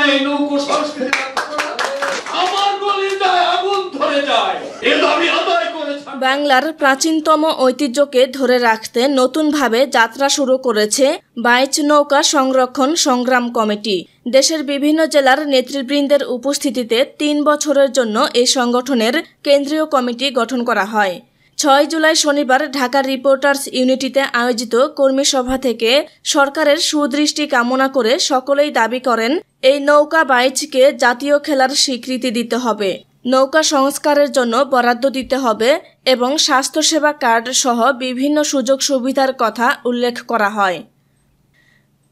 না এই নৌকো সংস্কৃতি আমার গলিটায় আগুন ধরে যায়, এ দাবি আদায় করেছে। বাংলার প্রাচীনতম ঐতিহ্যকে ধরে রাখতে নতুনভাবে যাত্রা শুরু করেছে বাইচ নৌকা সংরক্ষণ সংগ্রাম কমিটি। দেশের বিভিন্ন জেলার নেতৃবৃন্দের উপস্থিতিতে ৩ বছরের জন্য এই সংগঠনের কেন্দ্রীয় কমিটি গঠন করা হয়। ৬ জুলাই শনিবার ঢাকা রিপোর্টার্স ইউনিটিতে আয়োজিত কর্মী সভা থেকে সরকারের সুদৃষ্টি কামনা করে সকলেই দাবি করেন এই নৌকা বাইচকে জাতীয় খেলার স্বীকৃতি দিতে হবে, নৌকা সংস্কারের জন্য বরাদ্দ দিতে হবে এবং স্বাস্থ্যসেবা কার্ড সহ বিভিন্ন সুযোগ সুবিধার কথা উল্লেখ করা হয়।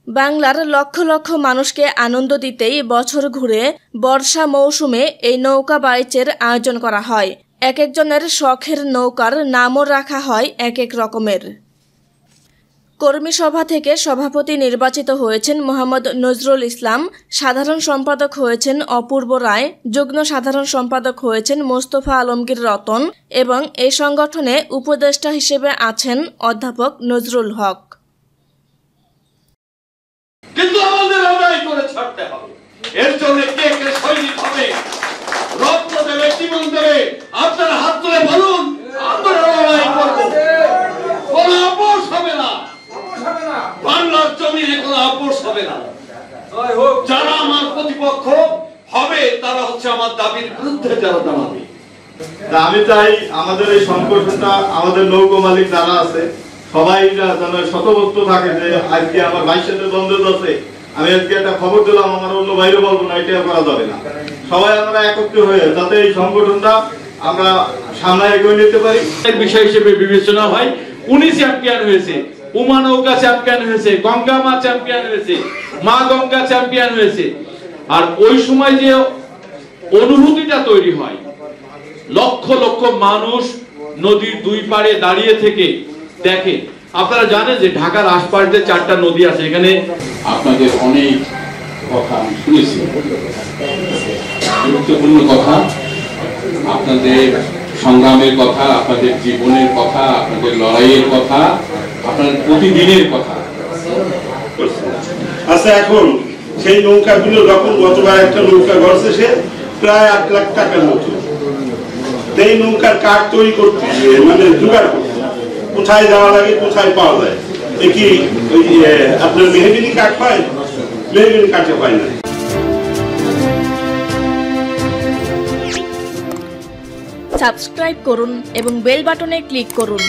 বাংলার লক্ষ লক্ষ মানুষকে আনন্দ দিতেই বছর ঘুরে বর্ষা মৌসুমে এই নৌকা বাইচের আয়োজন করা হয়। এক একজনের শখের নৌকার নামও রাখা হয় এক এক রকমের। কর্মী সভা থেকে সভাপতি নির্বাচিত হয়েছেন মোহাম্মদ নজরুল ইসলাম, সাধারণ সম্পাদক হয়েছেন অপূর্ব রায়, যুগ্ম সাধারণ সম্পাদক হয়েছেন মোস্তফা আলমগীর রতন এবং এই সংগঠনে উপদেষ্টা হিসেবে আছেন অধ্যাপক নজরুল হক। কিন্তু আমাদের আদায় করে ছাড়তে হবে। এর জন্য কে কে সৈনিক হবে, রক্ত দেবে, জীবন দেবে, আপনারা হাত তুলে বলুন, আমরা লড়াই করব। কোনো আপোষ হবে না, বাংলার জমিনে কোনো আপোষ হবে না। যারা আমার প্রতিপক্ষ হবে তারা হচ্ছে আমার দাবির বিরুদ্ধে যারা দাঁড়াবে। আমি চাই আমাদের এই সংগঠনটা, আমাদের নৌকো মালিক যারা আছে সবাই যেন শতবদ্ধ থাকে যে আজকে আমার ভাইয়ের সাথে দ্বন্দ্ব আছে, আমি আজকে একটা খবর দিলাম, আমার অন্য বাইরে বলবো না, এটা করা যাবে না। সবাই আমরা একত্রিত হয়ে যাতে এই সংগঠনটা আমরা সামনে এগিয়ে নিতে পারি বিষয় হিসেবে বিবেচনা হয়। উনি চ্যাম্পিয়ন হয়েছে, উমা নৌকা চ্যাম্পিয়ন হয়েছে, গঙ্গা মা চ্যাম্পিয়ন হয়েছে, মা গঙ্গা চ্যাম্পিয়ন হয়েছে। আর ওই সময় যে অনুভূতিটা তৈরি হয়, লক্ষ লক্ষ মানুষ নদীর দুই পাড়ে দাঁড়িয়ে থেকে দেখে। আপনারা জানেন যে ঢাকার আশপাশ যে 4টা নদী আছে, এখানে আপনাদের অনেক কথা আমি শুনেছি, গুরুত্বপূর্ণ কথা, আপনাদের সংগ্রামের কথা, আপনাদের জীবনের কথা, আপনাদের লড়াইয়ের কথা, আপনাদের প্রতিদিনের কথা। আচ্ছা, এখন সেই নৌকাগুলো যখন গতবার একটা নৌকা গড়ছে সে প্রায় 8 লাখ টাকার মতো, এই নৌকার কাঠ তৈরি করতে মানে জোগাড় করতে কোথায় যাওয়া লাগে, কোথায় পাওয়া যায়, কি আপনার মেহগিনি কাঠ পায়? মেহগিনি কাঠে পায় না। সাবস্ক্রাইব করুন এবং বেল বাটনে ক্লিক করুন।